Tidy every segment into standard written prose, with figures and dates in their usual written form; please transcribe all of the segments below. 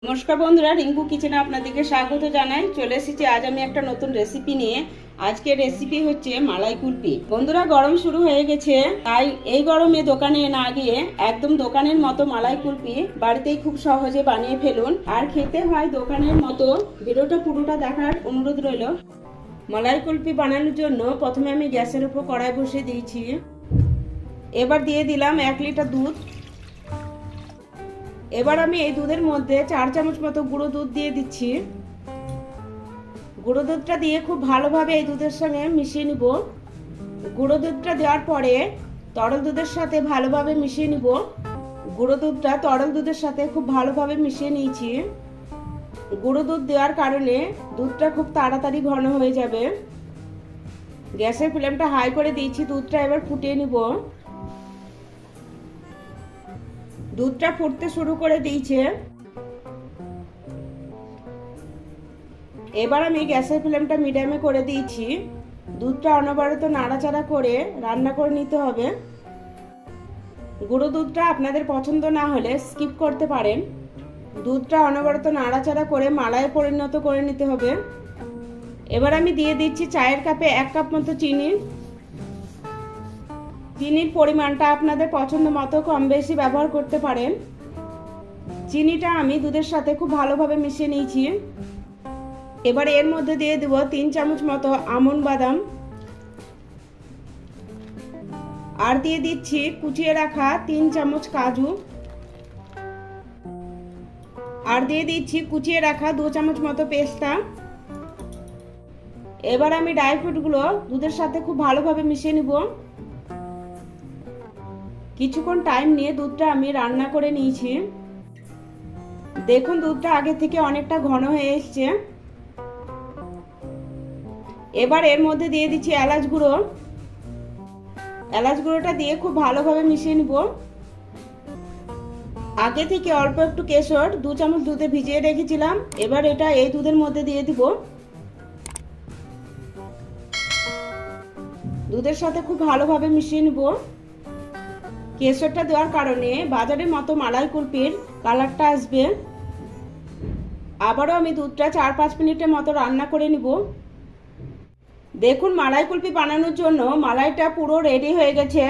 নমস্কার বন্ধুরা, রিঙ্কু কিচেনে আপনাদেরকে স্বাগত জানাই। চলে এসেছি আজ আমি একটা নতুন রেসিপি নিয়ে। আজকের রেসিপি হচ্ছে মালাই কুলফি। বন্ধুরা, গরম শুরু হয়ে গেছে, তাই এই গরমে দোকানে না গিয়ে একদম দোকানের মতো মালাই কুলফি বাড়িতেই খুব সহজে বানিয়ে ফেলুন। আর খেতে হয় দোকানের মতো। ভিডিওটা পুরোটা দেখার অনুরোধ রইল। মালাই কুলফি বানানোর জন্য প্রথমে আমি গ্যাসের উপর কড়াই বসিয়ে দিয়েছি। এবার দিয়ে দিলাম 1 লিটার দুধ। এবার আমি এই দুধের মধ্যে 4 চামচ মতো গুঁড়ো দুধ দিয়ে দিচ্ছি। গুঁড়ো দুধটা দিয়ে খুব ভালোভাবে এই দুধের সঙ্গে মিশিয়ে নিব। গুঁড়ো দুধটা দেওয়ার পরে তরল দুধের সাথে ভালোভাবে মিশিয়ে নিব। গুঁড়ো দুধটা তরল দুধের সাথে খুব ভালোভাবে মিশিয়ে নিয়েছি। গুঁড়ো দুধ দেওয়ার কারণে দুধটা খুব তাড়াতাড়ি ঘন হয়ে যাবে। গ্যাসের ফ্লেমটা হাই করে দিয়েছি। দুধটা এবার ফুটিয়ে নিব। দুধটা ফুটতে শুরু করে দিয়েছে। এবার আমি গ্যাসের ফ্লেমটা মিডিয়ামে করে দিয়েছি। দুধটা অনবরত নাড়াচাড়া করে রান্না করে নিতে হবে। গুঁড়ো দুধটা আপনাদের পছন্দ না হলে স্কিপ করতে পারেন। দুধটা অনবরত নাড়াচাড়া করে মালাইয়ে পরিণত করে নিতে হবে। এবার আমি দিয়ে দিচ্ছি চায়ের কাপে 1 কাপ মতো চিনি। চিনির পরিমাণটা আপনাদের পছন্দ মতো কম বেশি ব্যবহার করতে পারেন। চিনিটা আমি দুধের সাথে খুব ভালোভাবে মিশিয়ে নিয়েছি। এবার এর মধ্যে দিয়ে দেব 3 চামচ মতো আমন্ড বাদাম। আর দিয়ে দিচ্ছি কুচিয়ে রাখা 3 চামচ কাজু। আর দিয়ে দিচ্ছি কুচিয়ে রাখা 2 চামচ মতো পেস্তা। এবার আমি ড্রাই ফ্রুটগুলো দুধের সাথে খুব ভালোভাবে মিশিয়ে নিব। কিছুক্ষণ টাইম নিয়ে দুধটা আমি রান্না করে নিয়েছি। দেখুন, দুধটা আগে থেকে অনেকটা ঘন হয়ে এসছে। এবার এর মধ্যে দিয়ে দিচ্ছি এলাচ গুঁড়ো। এলাচ গুঁড়োটা দিয়ে খুব ভালোভাবে মিশিয়ে নিব। আগে থেকে অল্প একটু কেশর 2 চামচ দুধে ভিজিয়ে রেখেছিলাম। এবার এটা এই দুধের মধ্যে দিয়ে দিব। দুধের সাথে খুব ভালোভাবে মিশিয়ে নিব। কেশরটা দেওয়ার কারণে বাজারের মতো মালাই কুলফির কালারটা আসবে। আবারও আমি দুধটা 4-5 মিনিটের মতো রান্না করে নিব। দেখুন, মালাই কুলফি বানানোর জন্য মালাইটা পুরো রেডি হয়ে গেছে।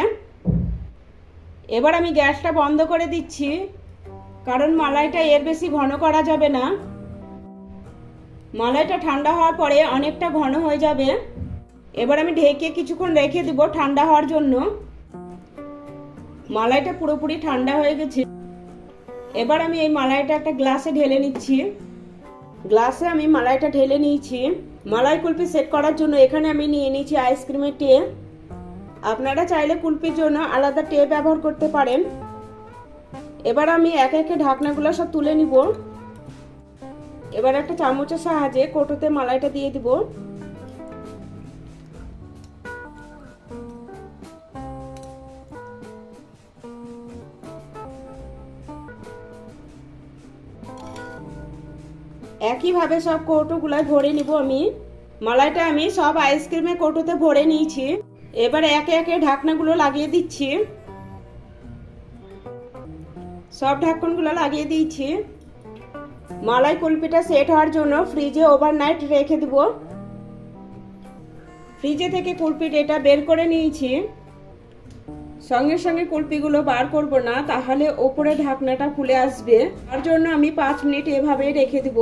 এবার আমি গ্যাসটা বন্ধ করে দিচ্ছি, কারণ মালাইটা এর বেশি ঘন করা যাবে না। মালাইটা ঠান্ডা হওয়ার পরে অনেকটা ঘন হয়ে যাবে। এবার আমি ঢেকে কিছুক্ষণ রেখে দিব ঠান্ডা হওয়ার জন্য। মালাইটা পুরোপুরি ঠান্ডা হয়ে গেছে। এবার আমি এই মালাইটা একটা গ্লাসে ঢেলে নিচ্ছি। গ্লাসে আমি মালাইটা ঢেলে নিয়েছি। মালাই কুলফি সেট করার জন্য এখানে আমি নিয়ে নিয়েছি আইসক্রিমের ট্রে। আপনারা চাইলে কুলফির জন্য আলাদা ট্রে ব্যবহার করতে পারেন। এবার আমি একে একে ঢাকনাগুলো সব তুলে নিব। এবার একটা চামচের সাহায্যে কৌটোতে মালাইটা দিয়ে দিব। একইভাবে সব কৌটোগুলো ভরে নিব আমি। মালাইটা আমি সব আইসক্রিমের কৌটোতে ভরে নিয়েছি। এবার একে একে ঢাকনাগুলো লাগিয়ে দিচ্ছি। সব ঢাকনগুলো লাগিয়ে দিয়েছি। মালাই কুলফিটা সেট হওয়ার জন্য ফ্রিজে ওভারনাইট রেখে দেব। ফ্রিজে থেকে কুলফি এটা বের করে নিয়েছি। সঙ্গে সঙ্গে কুলফিগুলো বার করব না, তাহলে ওপরে ঢাকনাটা খুলে আসবে। তার জন্য আমি 5 মিনিট এভাবে রেখে দেব।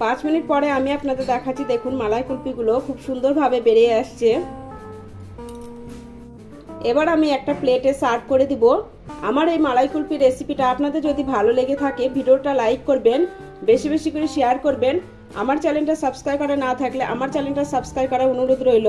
5 মিনিট পরে আমি আপনাদের দেখাচ্ছি। দেখুন, মালাই কুলফিগুলো খুব সুন্দরভাবে বেরিয়ে আসছে। এবার আমি একটা প্লেটে সার্ভ করে দিব। আমার এই মালাই কুলফি রেসিপিটা আপনাদের যদি ভালো লেগে থাকে ভিডিওটা লাইক করবেন, বেশি বেশি করে শেয়ার করবেন। আমার চ্যানেলটা সাবস্ক্রাইব করা না থাকলে আমার চ্যানেলটা সাবস্ক্রাইব করার অনুরোধ রইল।